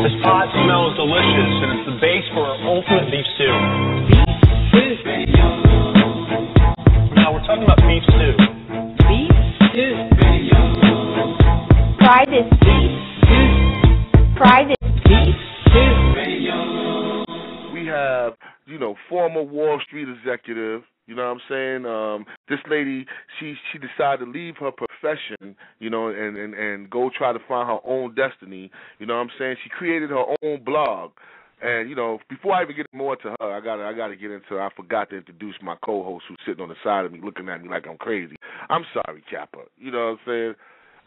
This pot smells delicious, and it's the base for our ultimate beef stew. Now we're talking about beef stew. Beef stew. Try this beef stew. Try this beef stew. We have, former Wall Street executive. You know what I'm saying? This lady, she decided to leave her profession, and go try to find her own destiny. You know what I'm saying? She created her own blog. And, before I even get more to her, I gotta get into I forgot to introduce my co-host who's sitting on the side of me looking at me like I'm crazy. I'm sorry, Kappa. You know what I'm saying?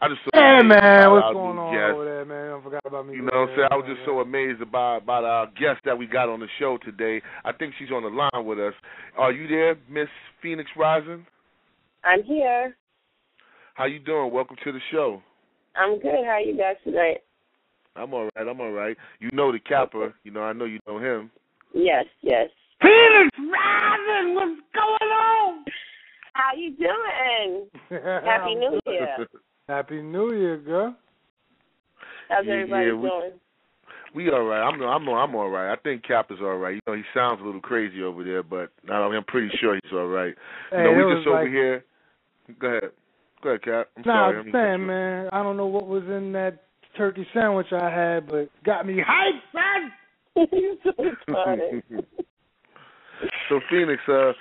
I just hey, man, what's going on over there, man? I forgot about me. You know what I'm saying? I was just so amazed about our guest that we got on the show today. I think she's on the line with us. Are you there, Miss Phoenix Rising? I'm here. How you doing? Welcome to the show. I'm good. How are you guys tonight? I'm all right. You know the Kappa. I know you know him. Yes. Phoenix Rising, what's going on? How you doing? Happy New Year. Happy New Year, girl. How's everybody doing? We all right. I'm all right. I think Cap is all right. He sounds a little crazy over there, but I'm pretty sure he's all right. Hey, we just over here. Go ahead, Cap. I'm sorry. I'm saying, man, I don't know what was in that turkey sandwich I had, but got me hyped, son. You're so funny. So, Phoenix, tell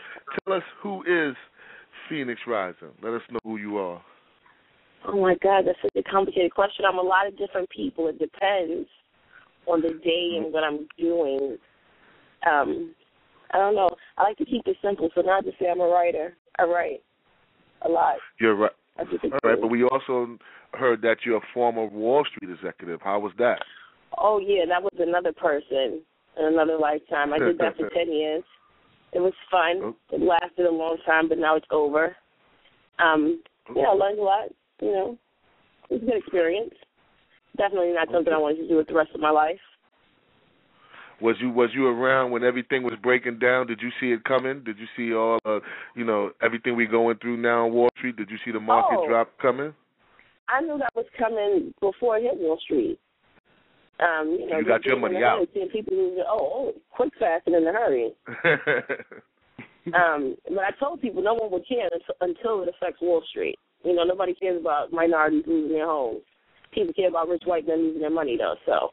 us who is Phoenix Rising. Let us know who you are. Oh, my God, that's such a complicated question. I'm a lot of different people. It depends on the day and what I'm doing. I don't know. I like to keep it simple, so not to say I'm a writer. I write a lot. You're right. All right, but we also heard that you're a former Wall Street executive. How was that? Oh, yeah, that was another person in another lifetime. I did that for 10 years. It was fun. It lasted a long time, but now it's over. I learned a lot. It was a good experience. Definitely not something I wanted to do with the rest of my life. Was you around when everything was breaking down? Did you see it coming? Did you see all everything we're going through now on Wall Street? Did you see the market drop coming? I knew that was coming before it hit Wall Street. You got your money out. Seeing people who quick, fast, and in a hurry. But I told people no one would care until it affects Wall Street. Nobody cares about minorities losing their homes. People care about rich white men losing their money, though. So,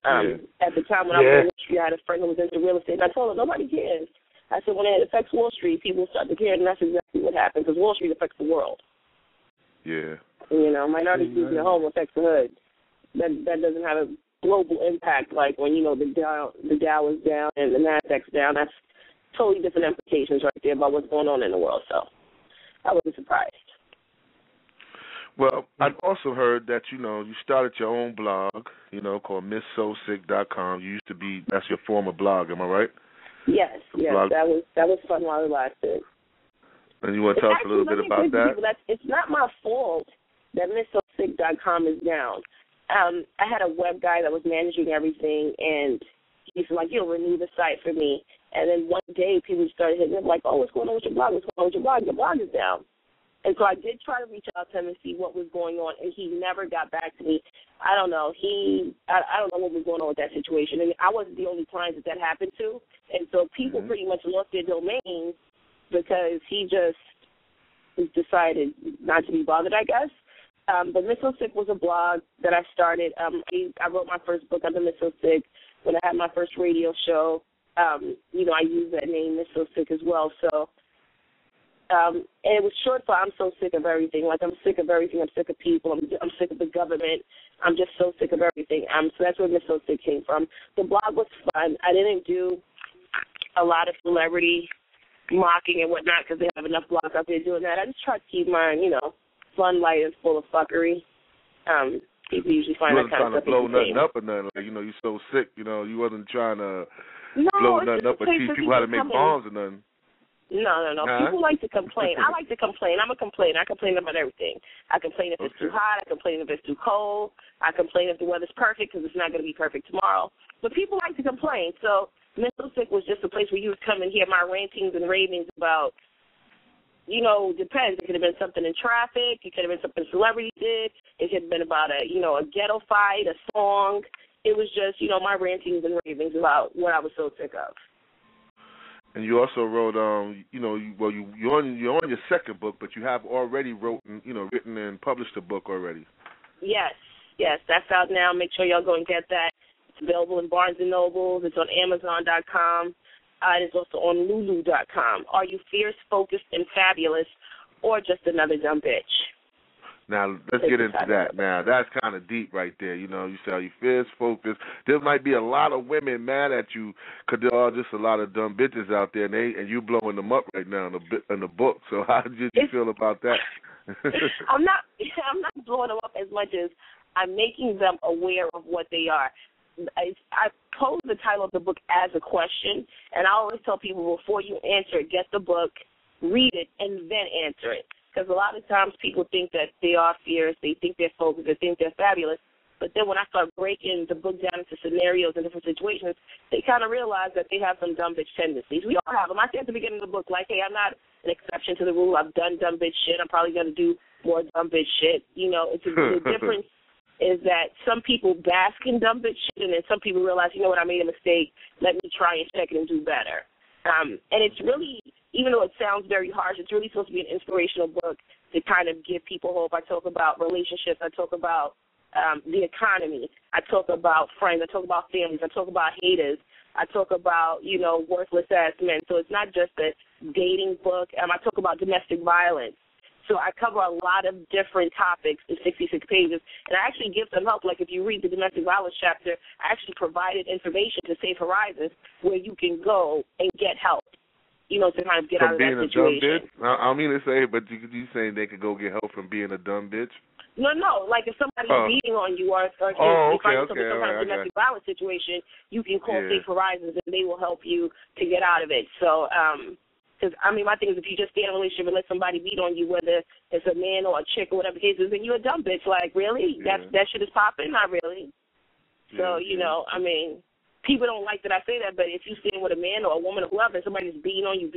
at the time when I was in Wall Street, I had a friend who was into real estate, and I told her, nobody cares. I said, when it affects Wall Street, people start to care, and that's exactly what happened, because Wall Street affects the world. Yeah. Minorities losing their home affects the hood. That doesn't have a global impact like when, the Dow is down and the NASDAQ's down. That's totally different implications right there about what's going on in the world. So, I wasn't surprised. Well, I've also heard that, you started your own blog, called MissSoSick.com. That's your former blog, am I right? Yes, that was fun while it lasted. And you want to tell us a little bit about that? It's not my fault that MissSoSick.com is down. I had a web guy that was managing everything, and he's like, renew the site for me. And then one day people started hitting him like, what's going on with your blog? What's going on with your blog? Your blog is down. And so I did try to reach out to him and see what was going on, and he never got back to me. I don't know. I don't know what was going on with that situation. And I wasn't the only client that happened to. And so people pretty much lost their domains because he just decided not to be bothered, I guess. But Miss So Sick was a blog that I started. I wrote my first book under Miss So Sick when I had my first radio show. I used that name, Miss So Sick, as well. So, and it was short for I'm so sick of everything. Like, I'm sick of everything. I'm sick of people. I'm sick of the government. I'm just so sick of everything. So that's where Miss So Sick came from. The blog was fun. I didn't do a lot of celebrity mocking and whatnot because they have enough blogs out there doing that. I just tried to keep mine, fun, light, and full of fuckery. People usually find that kind of stuff. You wasn't trying to blow nothing up or nothing. Like, you're so sick, you wasn't trying to blow nothing up or teach people how to make bombs or nothing. No. People like to complain. I like to complain. I'm a complainer. I complain about everything. I complain if it's too hot. I complain if it's too cold. I complain if the weather's perfect because it's not going to be perfect tomorrow. But people like to complain. So Miss So Sick was just a place where you would come and hear my rantings and ravings about, depends. It could have been something in traffic. It could have been something a celebrity did. It could have been about a ghetto fight, a song. it was just, my rantings and ravings about what I was so sick of. And you also wrote, you're on your second book, but you have already written and published a book already. Yes, that's out now. Make sure y'all go and get that. It's available in Barnes & Noble. It's on Amazon.com. And it's also on Lulu.com. Are you fierce, focused, and fabulous, or just another dumb bitch? Now, let's get into that. Now, that's kind of deep right there. You say, are you fierce, focused? There might be a lot of women mad at you because there are just a lot of dumb bitches out there, and you blowing them up right now in the book. So how did you feel about that? I'm not blowing them up as much as I'm making them aware of what they are. I pose the title of the book as a question, and I always tell people before you answer it, get the book, read it, and then answer it. Because a lot of times people think that they are fierce, they think they're focused, they think they're fabulous. But then when I start breaking the book down into scenarios and different situations, they kind of realize that they have some dumb bitch tendencies. We all have them. I say at the beginning of the book, like, hey, I'm not an exception to the rule. I've done dumb bitch shit. I'm probably going to do more dumb bitch shit. The difference is that some people bask in dumb bitch shit, and then some people realize, I made a mistake. Let me try and check it and do better. And it's really, even though it sounds very harsh, it's really supposed to be an inspirational book to kind of give people hope. I talk about relationships. I talk about the economy. I talk about friends. I talk about families. I talk about haters. I talk about, worthless ass men. So it's not just a dating book. I talk about domestic violence. So I cover a lot of different topics in 66 pages, and I actually give some help. Like if you read the domestic violence chapter, I actually provided information to Safe Horizons where you can go and get help, to kind of get out of that situation. From being a dumb bitch? I don't mean to say it, but you saying they could go get help from being a dumb bitch? No. Like if somebody's beating on you or if you find yourself in some kind of domestic violence situation, you can call Safe Horizons and they will help you to get out of it. So, because, my thing is if you just stay in a relationship and let somebody beat on you, whether it's a man or a chick or whatever the case is, then you're a dumb bitch. Like, really? Yeah. That shit is popping? Not really. So, people don't like that I say that, but if you stand with a man or a woman or whoever, and somebody's beating on you,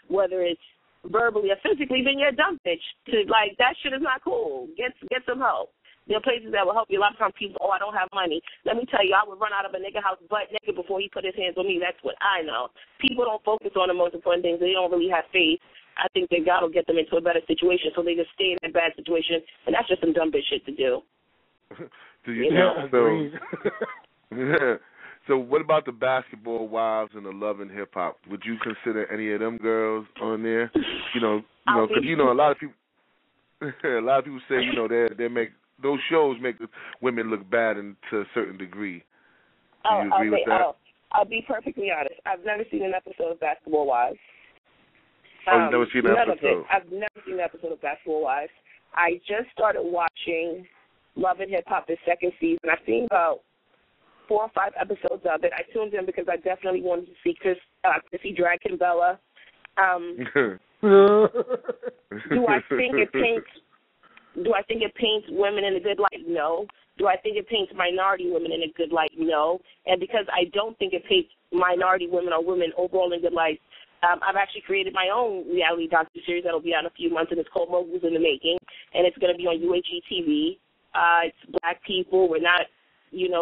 whether it's verbally or physically, then you're a dumb bitch. That shit is not cool. Get some help. There are places that will help you. A lot of times people, I don't have money. Let me tell you, I would run out of a nigga house butt naked before he put his hands on me. That's what I know. People don't focus on the most important things. They don't really have faith. I think that God will get them into a better situation, so they just stay in that bad situation, and that's just some dumb bitch shit to do. So what about the Basketball Wives and the Love and Hip Hop? Would you consider any of them girls on there? Because a lot of people say they make those shows make women look bad to a certain degree. Do you agree with that? I'll be perfectly honest. I've never seen an episode of Basketball Wives. You've never seen an episode? I've never seen an episode of Basketball Wives. I just started watching Love and Hip Hop the second season. I've seen about 4 or 5 episodes of it. I tuned in because I definitely wanted to see Drag King Bella. Do I think it paints women in a good light? No. Do I think it paints minority women in a good light? No. And because I don't think it paints minority women or women overall in good light, I've actually created my own reality docuseries that will be out in a few months, and it's called Moguls in the Making, and it's going to be on UHE-TV. It's black people. We're not,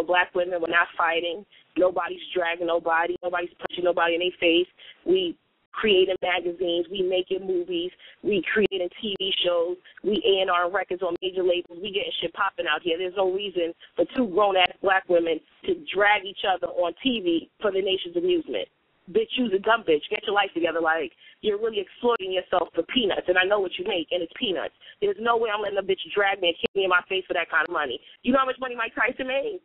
black women. We're not fighting. Nobody's dragging nobody. Nobody's punching nobody in their face. We creating magazines, we making movies, we creating TV shows, we A&R records on major labels, we getting shit popping out here. There's no reason for 2 grown-ass black women to drag each other on TV for the nation's amusement. Bitch, you's a dumb bitch. Get your life together. Like, you're really exploiting yourself for peanuts, and I know what you make, and it's peanuts. There's no way I'm letting a bitch drag me and kick me in my face for that kind of money. You know how much money Mike Tyson made?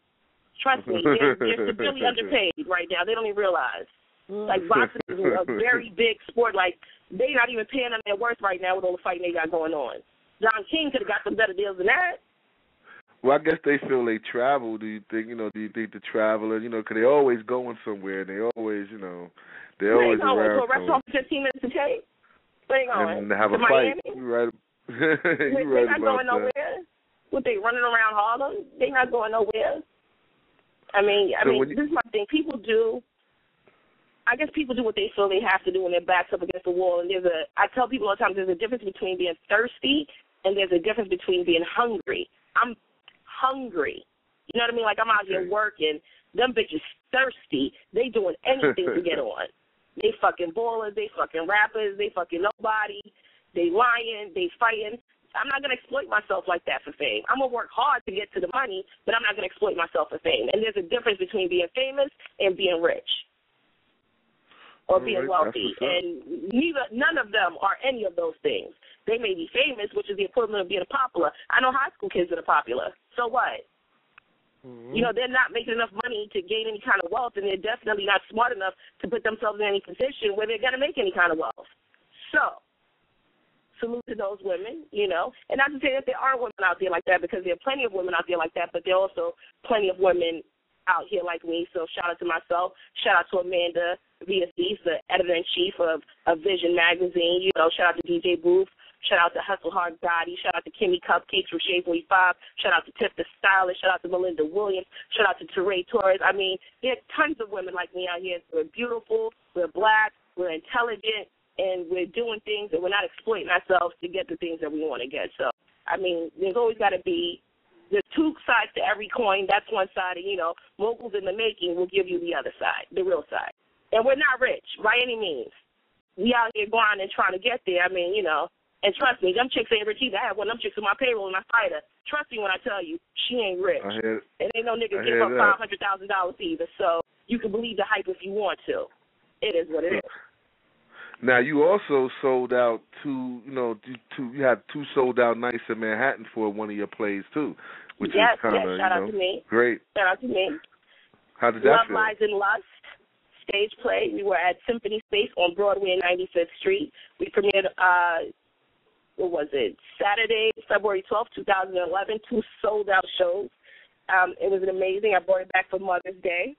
Trust me, they're severely underpaid right now. They don't even realize. Like, boxing is a very big sport. Like, they not even paying them their worth right now with all the fighting they got going on. Don King could have got some better deals than that. Well, I guess they feel they travel. Do you think the traveler, because they always going somewhere. They always, they're always around. To a restaurant for 15 minutes to tape? They going? And have a fight. You're right. They're not going nowhere. What, they running around Harlem? They're not going nowhere. I mean, this is my thing. People do what they feel they have to do when their back's up against the wall. And I tell people all the time, there's a difference between being thirsty and there's a difference between being hungry. I'm hungry. You know what I mean? Like, I'm out here working. Them bitches thirsty. They doing anything to get on. They fucking ballers. They fucking rappers. They fucking nobody. They lying. They fighting. I'm not going to exploit myself like that for fame. I'm going to work hard to get to the money, but I'm not going to exploit myself for fame. And there's a difference between being famous and being rich or being wealthy. And none of them are any of those things. They may be famous, which is the equivalent of being popular. I know high school kids that are popular. So what? Mm-hmm. You know, they're not making enough money to gain any kind of wealth, and they're definitely not smart enough to put themselves in any position where they're going to make any kind of wealth. So, salute to those women, you know. And not to say that there aren't women out there like that, because there are plenty of women out there like that, but there are also plenty of women out here like me. So shout out to myself. Shout out to Amanda VSD, the editor-in-chief of Vision Magazine. You know, shout out to DJ Booth. Shout out to Hustle Hard Gotti. Shout out to Kimmy Cupcakes from Shade 45. Shout out to Tiff the Stylist. Shout out to Melinda Williams. Shout out to Teray Torres. I mean, there are tons of women like me out here. We're beautiful. We're black. We're intelligent. And we're doing things, and we're not exploiting ourselves to get the things that we want to get. So, I mean, there's always got to be, there's two sides to every coin. That's one side, and, you know, moguls in the making will give you the other side, the real side. And we're not rich by any means. We out here grinding and trying to get there. I mean, you know, and trust me, them chicks ain't rich either. I have one of them chicks on my payroll and I fight her. Trust me when I tell you, she ain't rich. And ain't no nigga give her $500,000 either. So you can believe the hype if you want to. It is what it is. Now, you also sold out you had 2 sold out nights in Manhattan for one of your plays, too, which is kind of, shout out to me. Great. Shout out to me. How did that feel? Love Lies and Lust, stage play. We were at Symphony Space on Broadway and 95th Street. We premiered, Saturday, February 12th, 2011, 2 sold-out shows. It was amazing. I brought it back for Mother's Day,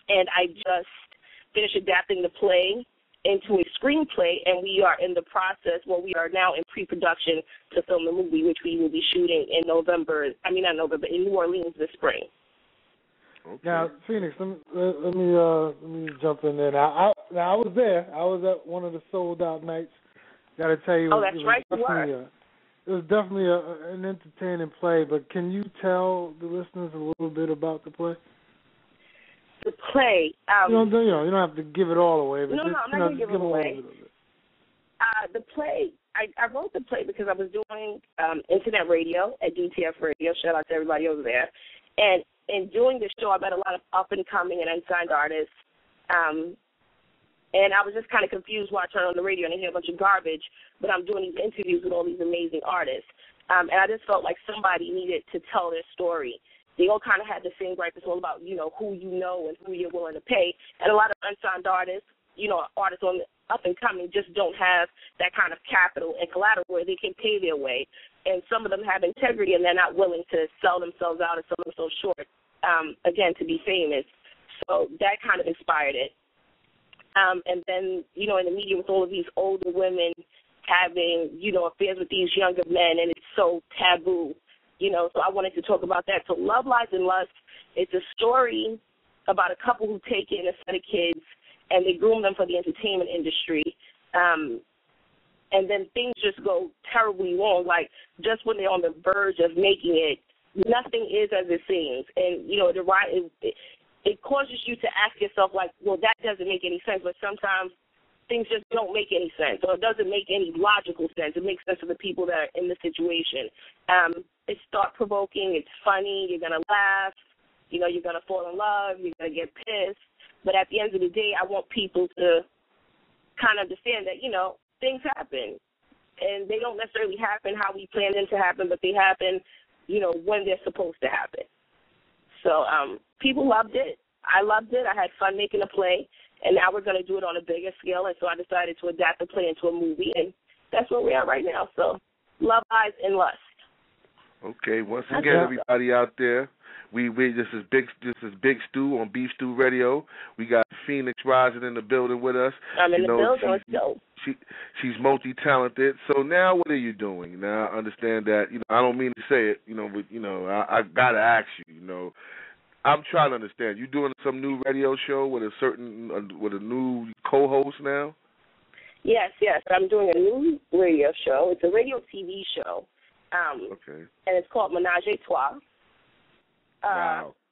and I just finished adapting the play into a screenplay, and we are in the process, we are now in pre-production to film the movie, which we will be shooting in in New Orleans this spring. Okay. Now, Phoenix, let me jump in there. Now, I was there. I was at one of the sold-out nights. Got to tell you, that's right, you were. It was definitely an entertaining play, but can you tell the listeners a little bit about the play? The play. You don't have to give it all away. But I'm not going to give it away. The play, I wrote the play because I was doing internet radio at DTF Radio. Shout out to everybody over there. And in doing this show, I met a lot of up-and-coming and unsigned artists. And I was just kind of confused when I turned on the radio and I hear a bunch of garbage, but I'm doing these interviews with all these amazing artists. And I just felt like somebody needed to tell their story. They all kind of had the same gripe. It's all about, who you know and who you're willing to pay. And a lot of unsigned artists, artists on the up and coming just don't have that kind of capital and collateral where they can pay their way. And some of them have integrity and they're not willing to sell themselves out or sell themselves short, again, to be famous. So that kind of inspired it. And then, in the media with all of these older women having, affairs with these younger men, and it's so taboo. So I wanted to talk about that. So Love, Lies, and Lust, it's a story about a couple who take in a set of kids and they groom them for the entertainment industry. And then things just go terribly wrong. Like, just when they're on the verge of making it, nothing is as it seems. And, it causes you to ask yourself, like, well, that doesn't make any sense. But sometimes things just don't make any sense, or it doesn't make any logical sense. It makes sense for the people that are in the situation. It's thought-provoking. It's funny. You're going to laugh. You're going to fall in love. You're going to get pissed. But at the end of the day, I want people to kind of understand that, things happen. And they don't necessarily happen how we planned them to happen, but they happen, when they're supposed to happen. So people loved it. I loved it. I had fun making a play. And now we're going to do it on a bigger scale. And so I decided to adapt the play into a movie. And that's where we are right now. So Love, Lies, and Lust. Okay, once again, everybody out there, this is Big Stu on Beef Stew Radio. We got Phoenix Rising in the building with us. I'm in the building. Let's go. She's multi-talented. So now, what are you doing? Now, I understand that. I don't mean to say it. But I gotta ask you. I'm trying to understand. You doing some new radio show with a new co-host now? Yes. I'm doing a new radio show. It's a radio TV show. Okay. And it's called Menage a Trois. Wow.